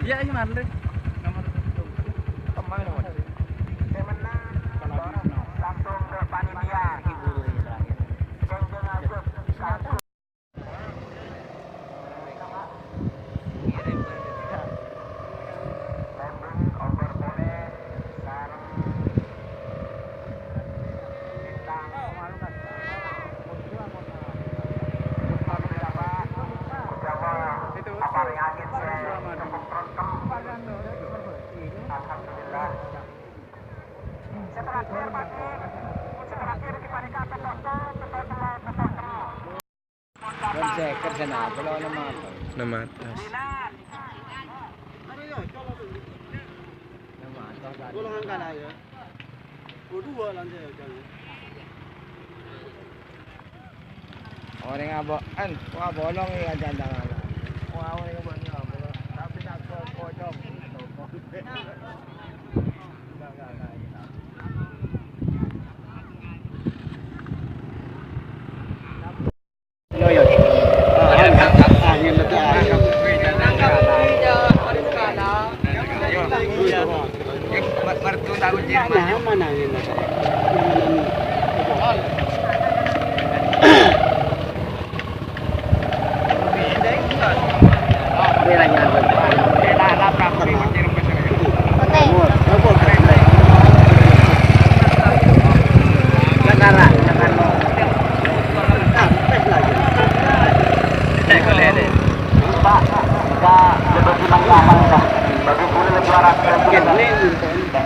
Iya, ini mana deh? Nomor teman nomor. Langsung ke panitia. Kerja apa lo nama atas. Golongan kanan ya. Dua lanjut kan. Orang abokan, wah bolong ya jantangan. Wah orang aboknya tapi nak pojok. Mana ini?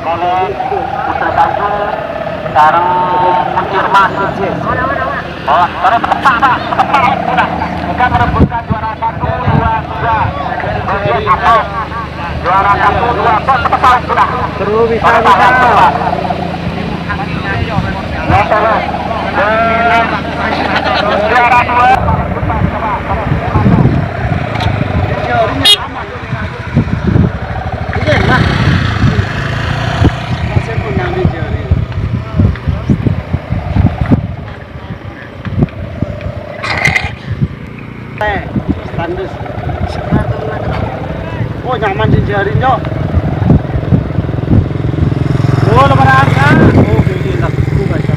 Kalau Putra Tanjung sekarang Firman. Oh, terus tepat Pak, tepat sudah. Kita merebutkan juara 1, 2, 3. Juara 1, 2, tepat sudah. Terus bisa. Juara 2. Standar. Oh nyaman sih jarinya. Oh lebaran kan? Oh gini lah, aku baca.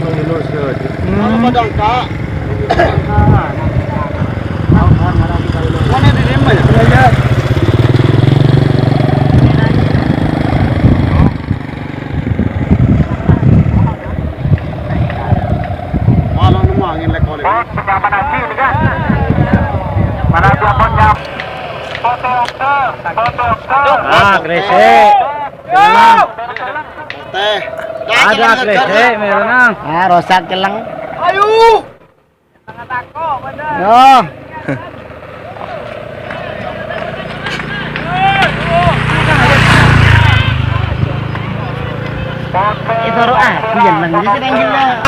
Oh lulus ke. Kalau padang kak. Mana di rumah ya? Belajar. Malah nemu angin lek oleh. Pejabat haji ini kan? Mana dia pojok? Foto. Gresik. Keleng. Teh. Ada gresik merenang. Rosak keleng. Ayo. Sangat tako, bener. Yo. Itu roh aku yang lagi sedang hilang.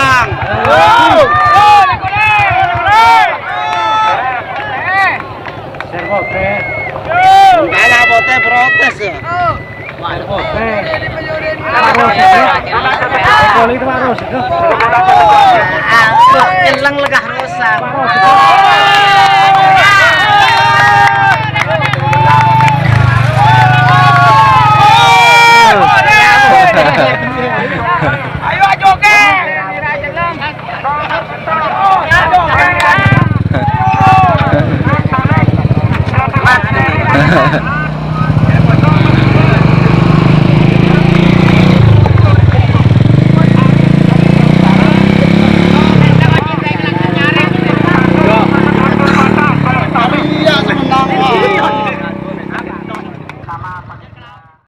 Ada bote protes ya. Kalau itu harus. Hilang legah rusak.